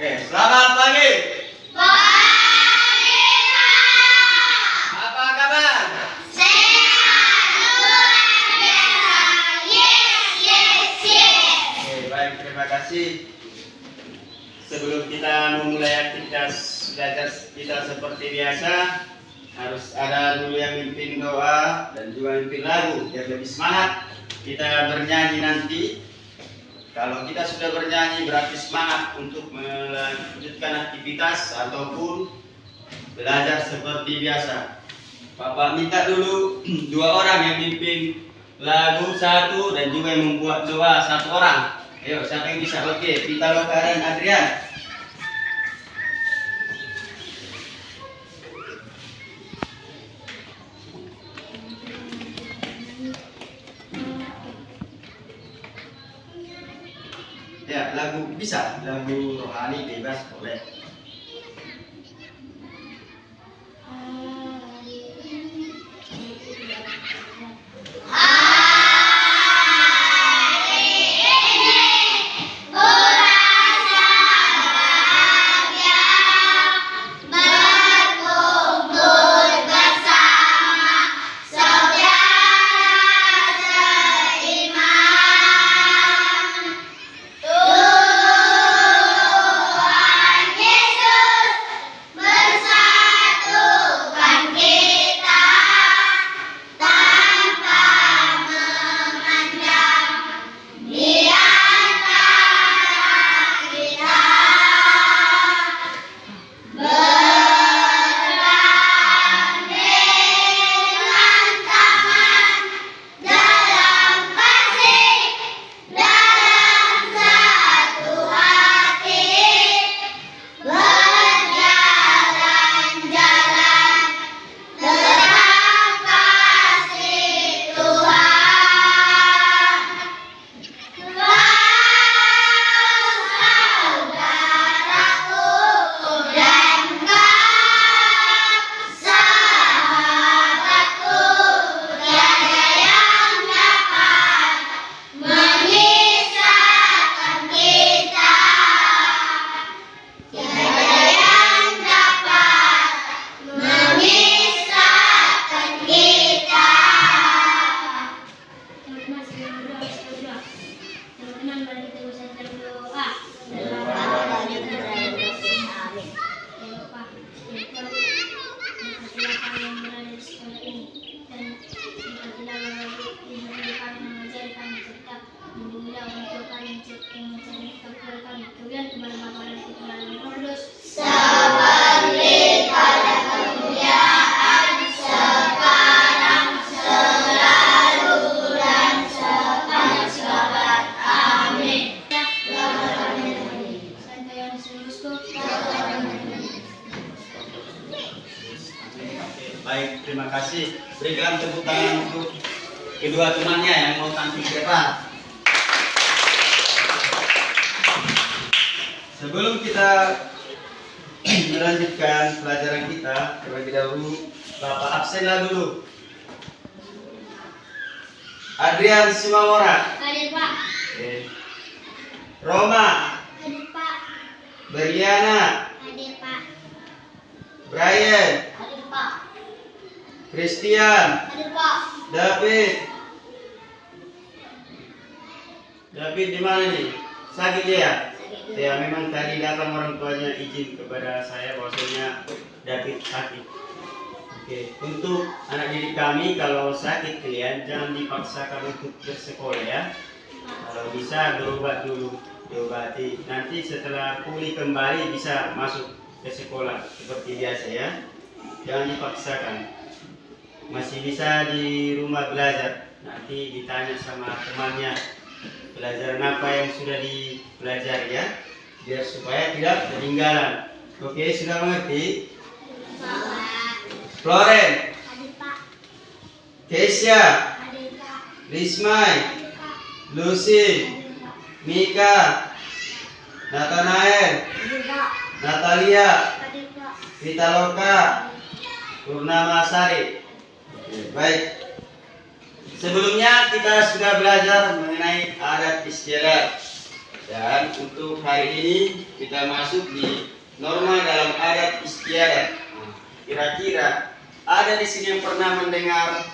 Selamat pagi. Pagi, Pak. Apa kabar? Sehat, luar biasa. Yes. Baik, terima kasih. Sebelum kita memulai aktivitas belajar kita seperti biasa, harus ada dulu yang mimpin doa dan juga mimpin lagu biar lebih semangat kita bernyanyi nanti. Kalau kita sudah bernyanyi berarti semangat untuk melanjutkan aktivitas ataupun belajar seperti biasa. Bapak minta dulu dua orang yang mimpin lagu satu dan juga yang membuat doa satu orang. Ayo, siapa yang bisa? Oke, Pitaloka dan Adrian. Ya, lagu bisa, lagu rohani bebas boleh. Baik, terima kasih. Berikan tepuk tangan untuk kedua temannya yang mau tampil ke depan. Sebelum kita melanjutkan pelajaran kita, terlebih dahulu Bapak absenlah dulu. Adrian Simamora. Hadir, Pak. Oke. Roma. Hadir, Pak. Berliana. Hadir, Pak. Brian. Hadir, Pak. Christian. Hadir, Pak. David. David di mana nih? Sakit ya? Ya, memang tadi datang orang tuanya izin kepada saya bahwasanya David sakit. Oke, untuk anak didik kami kalau sakit kalian jangan dipaksakan untuk bersekolah ya. Kalau bisa berobat dulu, diobati. Nanti setelah pulih kembali bisa masuk ke sekolah seperti biasa ya. Jangan dipaksakan. Masih bisa di rumah belajar. Nanti ditanya sama temannya pelajaran apa yang sudah dipelajari ya, biar supaya tidak ketinggalan. Oke, sudah mengerti? Floren, Hadir, Pak. Keisha, Hadir, Pak. Rismai, Hadir, Pak. Lucy, Hadir, Pak. Mika, Nathanael, Hadir, Pak. Natalia, Hadir, Pak. Pitaloka, Purnama Sari. Baik. Sebelumnya kita sudah belajar mengenai adat istiadat. Dan untuk hari ini kita masuk di norma dalam adat istiadat. Nah, kira-kira ada di sini yang pernah mendengar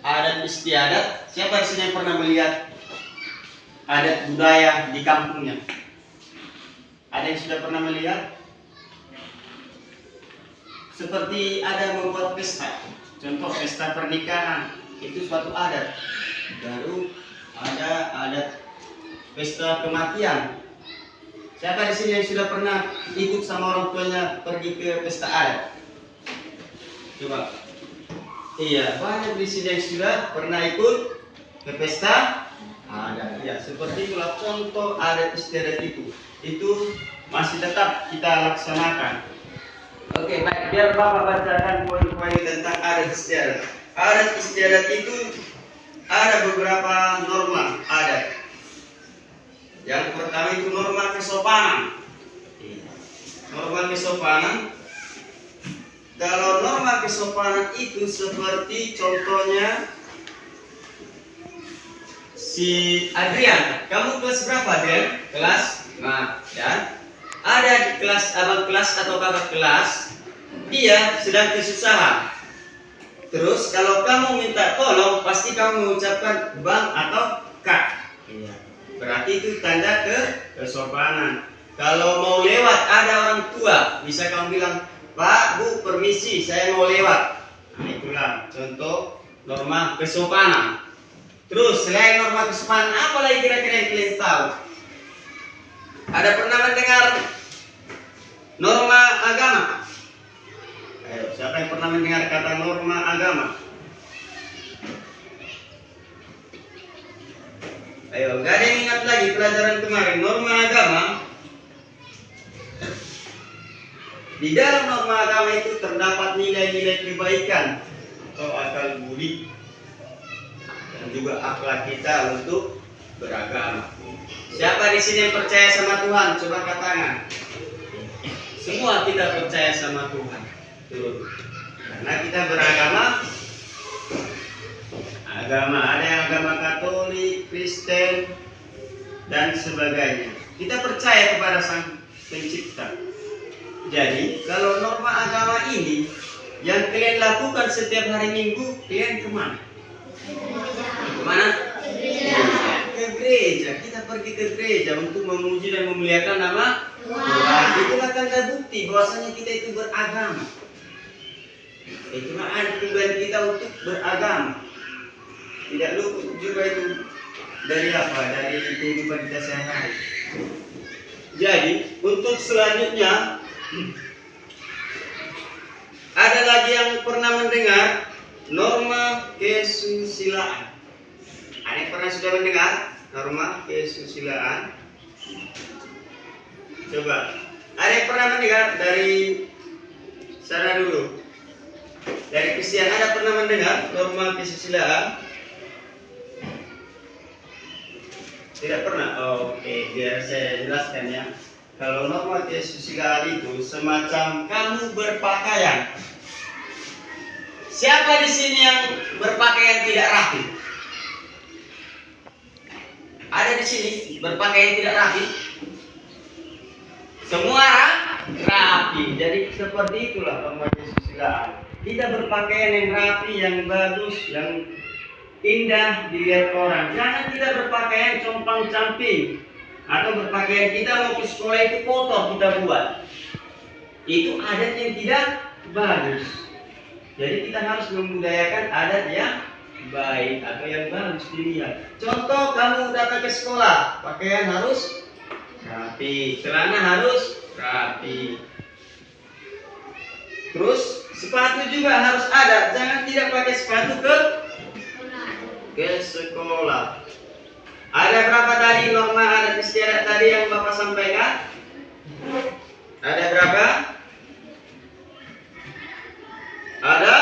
adat istiadat? Siapa di sini yang pernah melihat adat budaya di kampungnya? Ada yang sudah pernah melihat? Seperti ada membuat pesta. Contoh pesta pernikahan, itu suatu adat. Baru ada adat pesta kematian. Siapa di sini yang sudah pernah ikut sama orang tuanya pergi ke pesta adat? Coba. Iya, banyak di sini yang sudah pernah ikut ke pesta adat. Ya, seperti itulah contoh adat istiadat itu. Itu masih tetap kita laksanakan. Oke, baik. Biar Bapak bacakan poin-poin tentang adat istiadat. Adat istiadat itu ada beberapa norma adat. Yang pertama itu norma kesopanan. Norma kesopanan. Kalau norma kesopanan itu seperti contohnya si Adrian. Kamu kelas berapa, Adrian? Kelas 5, ya. Ada di kelas abang kelas atau kakak kelas, dia sedang kesusahan. Terus kalau kamu minta tolong, pasti kamu mengucapkan bang atau kak. Iya. Berarti itu tanda kesopanan. Kalau mau lewat ada orang tua, bisa kamu bilang, Pak, Bu, permisi, saya mau lewat. Nah, itulah contoh norma kesopanan. Terus selain norma kesopanan, apa lagi kira-kira yang kalian tahu? Ada pernah mendengar norma agama? Ayo, siapa yang pernah mendengar kata norma agama? Ayo, gak ada yang ingat lagi pelajaran kemarin norma agama. Di dalam norma agama itu terdapat nilai-nilai kebaikan atau akal budi dan juga akhlak kita untuk beragama. Siapa di sini yang percaya sama Tuhan? Coba angkat tangan. Semua kita percaya sama Tuhan. Tuh. Karena kita beragama. Ada yang agama Katolik, Kristen, dan sebagainya. Kita percaya kepada Sang Pencipta. Jadi, kalau norma agama ini yang kalian lakukan setiap hari Minggu, kalian kemana? Kemana? Ke gereja. Kita pergi ke gereja untuk memuji dan memuliakan nama Tuhan. Itulah tanda bukti bahwasanya kita itu beragama. Itulah tujuan kita untuk beragama. Tidak luput juga itu dari apa? Dari kehidupan kita sehari-hari. Jadi untuk selanjutnya ada lagi yang pernah mendengar norma kesusilaan. Ada yang pernah sudah mendengar norma kesusilaan? Coba. Ada yang pernah mendengar dari sana dulu? Dari Kristen ada pernah mendengar norma kesusilaan? Tidak pernah. Oke, biar saya jelaskan ya. Kalau norma kesusilaan itu semacam kamu berpakaian. Siapa di sini yang berpakaian tidak rapi? Ada di sini berpakaian tidak rapi? Semua rapi. Jadi seperti itulah norma kesusilaan. Kita berpakaian yang rapi, yang bagus, yang indah dilihat orang. Jangan kita berpakaian compang-camping atau berpakaian kita mau ke sekolah itu kotor kita buat. Itu adat yang tidak bagus. Jadi kita harus membudayakan adat yang baik atau yang bagus dilihat. Contoh kamu datang ke sekolah, pakaian harus rapi, celana harus rapi. Terus sepatu juga harus ada. Jangan tidak pakai sepatu ke sekolah. Ada berapa tadi norma adat istiadat tadi yang Bapak sampaikan? Ada berapa? Ada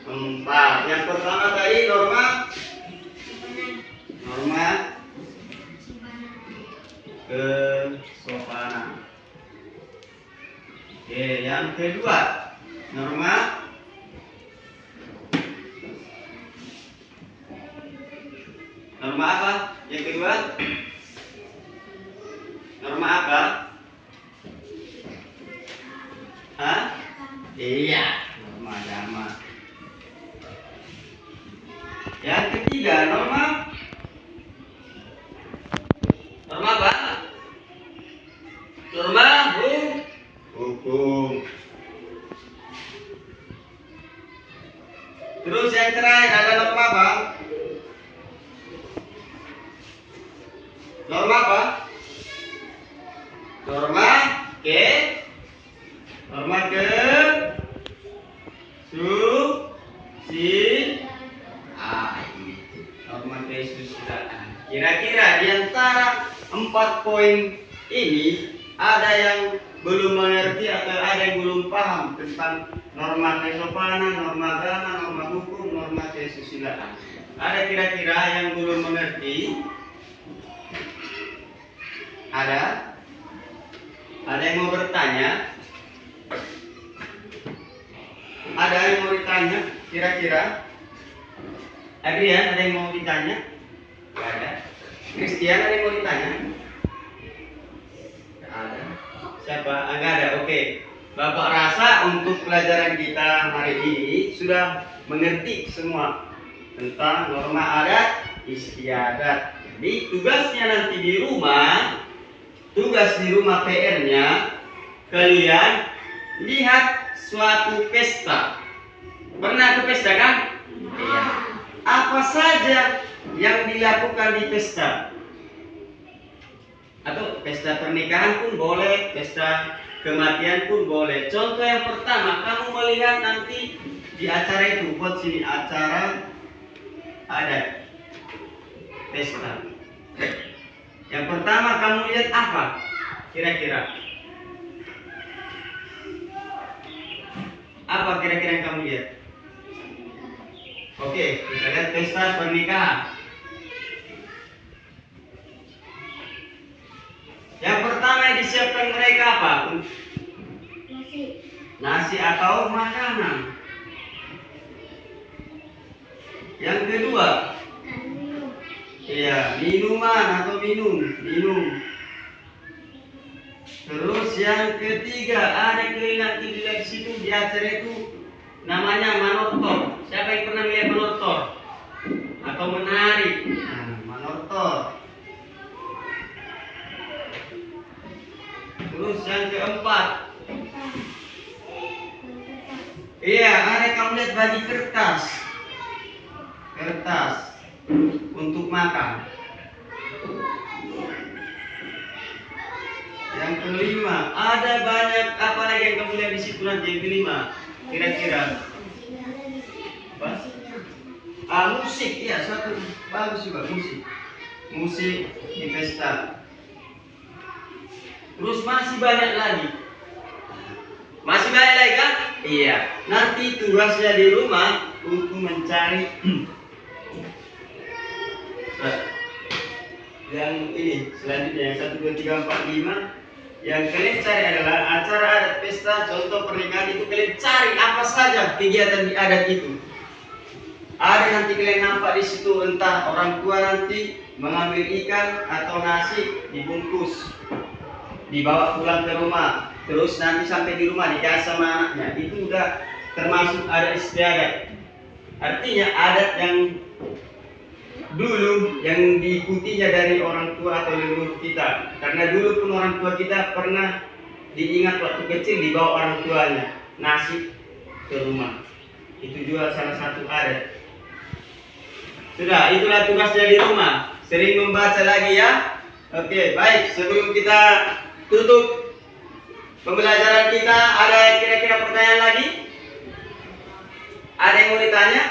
4. Yang pertama tadi norma kesopanan. Oke, yang kedua norma apa? Yang kedua Norma apa? Hah? Iya, norma agama. Yang ketiga, norma apa? Norma hukum. Terus yang terakhir ada norma apa? Norma apa? Norma ke norma kesusilaan. Kira-kira di antara 4 poin ini ada yang belum mengerti atau ada yang belum paham tentang norma kesopanan, norma agama, norma hukum, norma kesusilaan. Ada kira-kira yang belum mengerti? Ada? Ada yang mau bertanya? Ada yang mau ditanya? Kira-kira? Adrian, ada yang mau ditanya? Tidak ada. Christian, ada yang mau ditanya? Tidak ada. Siapa? Enggak ada. Oke. Bapak rasa untuk pelajaran kita hari ini sudah mengerti semua tentang norma adat istiadat. Jadi tugasnya nanti di rumah, tugas di rumah PR-nya, kalian lihat suatu pesta. Pernah ke pesta kan? Iya. Apa saja yang dilakukan di pesta? Atau pesta pernikahan pun boleh, pesta kematian pun boleh. Contoh yang pertama, kamu melihat nanti di acara itu, buat sini acara adat pesta. Yang pertama kamu lihat apa? Kira-kira apa kira-kira yang kamu lihat? Oke, kita lihat pesta pernikahan. Yang pertama yang disiapkan mereka apa? Nasi atau makanan. Yang kedua, iya, minuman atau minum. Terus yang ketiga, ada kalian nanti di situ di acara itu namanya manortor. Siapa yang pernah lihat manortor? Atau menari? Nah, manortor. Terus yang keempat, iya, ada kamu lihat bagi kertas untuk makan. Yang kelima, ada banyak apa lagi yang kamu lihat di situ nanti yang kelima? Kira-kira apa? Musik, ya satu bagus juga musik di pesta. Terus masih banyak lagi kan? Iya. Nanti tugasnya di rumah untuk mencari yang ini selanjutnya yang 1, 2, 3, 4, 5. Yang kalian cari adalah acara adat pesta, contoh pernikahan itu kalian cari apa saja kegiatan di adat itu. Ada nanti kalian nampak di situ, entah orang tua nanti mengambil ikan atau nasi dibungkus, dibawa pulang ke rumah, terus nanti sampai di rumah dikasih sama anaknya. Itu udah termasuk adat istiadat. Artinya adat yang dulu yang diikutinya dari orang tua atau leluhur kita. Karena dulu pun orang tua kita pernah diingat waktu kecil dibawa orang tuanya nasi ke rumah. Itu juga salah satu adat. Sudah, itulah tugasnya di rumah. Sering membaca lagi ya. Oke, baik. Sebelum kita tutup pembelajaran kita, ada kira-kira pertanyaan lagi? Ada yang mau ditanya?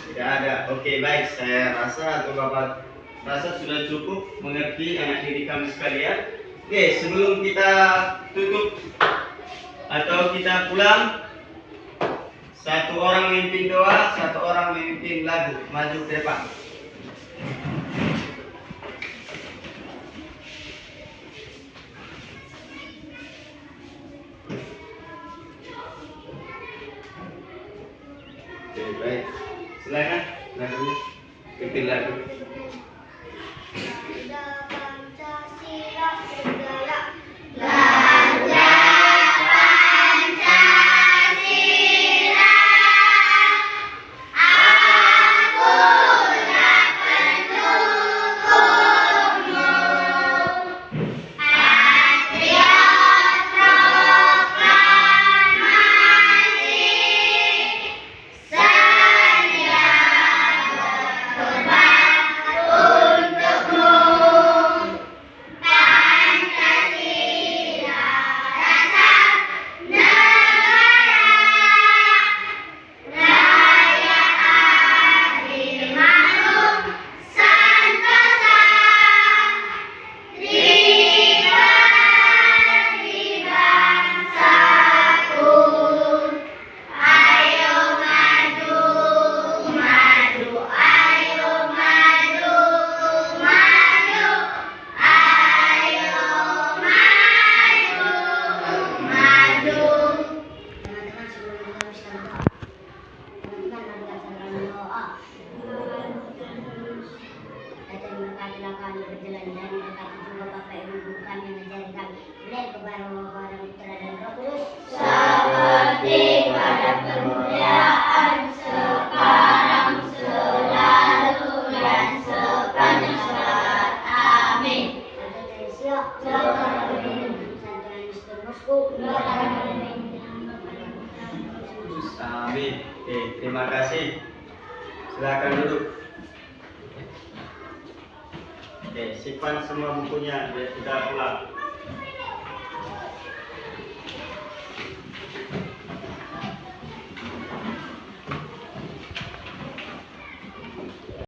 Tidak ada. Oke, baik. Saya rasa atau Bapak rasa sudah cukup mengerti anak didik kami sekalian. Oke, sebelum kita tutup atau kita pulang, satu orang memimpin doa, satu orang memimpin lagu. Maju ke depan. Oke, baik. Silakan lagunya. Bikin lagu. Pancasila. dan berkati juga Bapak Ibu guru kami yang mengajar kami. Beliau kepada Allah Putra dan Roh Kudus. Seperti pada permulaan, sekarang, selalu, dan sepanjang saat. Amin. Amin. Oke, terima kasih. Silakan duduk. Oke, simpan semua bukunya biar tidak pulang.